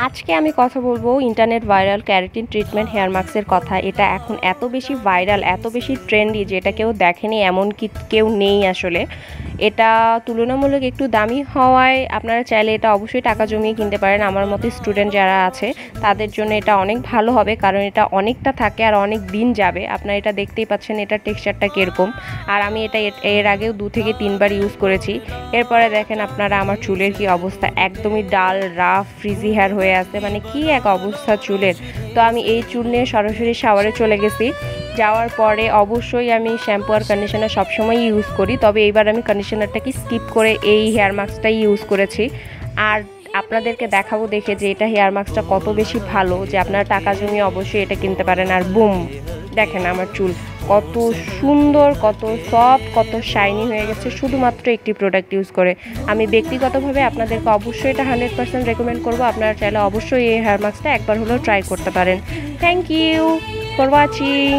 আজকে আমি কথা বলবো internet viral keratin treatment hair মাস্কের কথা। এটা এখন এত বেশি ভাইরাল, এত বেশি ট্রেন্ডি যে এটা কেউ দেখেনি এমন কি কেউ নেই আসলে। এটা তুলনামূলক একটু দামি হওয়ায় আপনারা চাইলে এটা অবশ্যই টাকা জমিয়ে কিনতে পারেন। আমার মতো স্টুডেন্ট যারা আছে তাদের জন্য এটা অনেক ভালো হবে, কারণ এটা অনেকটা থাকে আর অনেক দিন যাবে। আপনারা এটা দেখতেই পাচ্ছেন এটার টেক্সচারটা কীরকম। আর আমি এটা এর আগেও 2 থেকে 3 বার ইউজ করেছি। এরপরে দেখেন আপনারা আমার চুলের কি অবস্থা, একদমই ডাল রাফ ফ্রিজি হেয়ার হয়ে আছে, মানে কি এক অবস্থা চুলের। তো আমি এই চুল নিয়ে সরাসরি শাওয়ারে চলে গেছি। যাওয়ার পরে অবশ্যই আমি শ্যাম্পু আর কন্ডিশনার সবসময় ইউজ করি, তবে এইবার আমি কন্ডিশনারটাকে স্কিপ করে এই হেয়ার মাস্কটাই ইউজ করেছি। আর আপনাদেরকে দেখাবো দেখে যে এটা হেয়ার মাস্কটা কত বেশি ভালো, যে আপনারা টাকা জমিয়ে অবশ্যই এটা কিনতে পারেন। আর বুম, দেখেন আমার চুল কত সুন্দর, কত সফট, কত শাইনি হয়ে গেছে শুধুমাত্র একটি প্রোডাক্ট ইউজ করে। আমি ব্যক্তিগতভাবে আপনাদেরকে অবশ্যই এটা 100% রেকমেন্ড করবো। আপনারা চাইলে অবশ্যই এই হেয়ার মাস্কটা একবার হলেও ট্রাই করতে পারেন। Thank you for watching.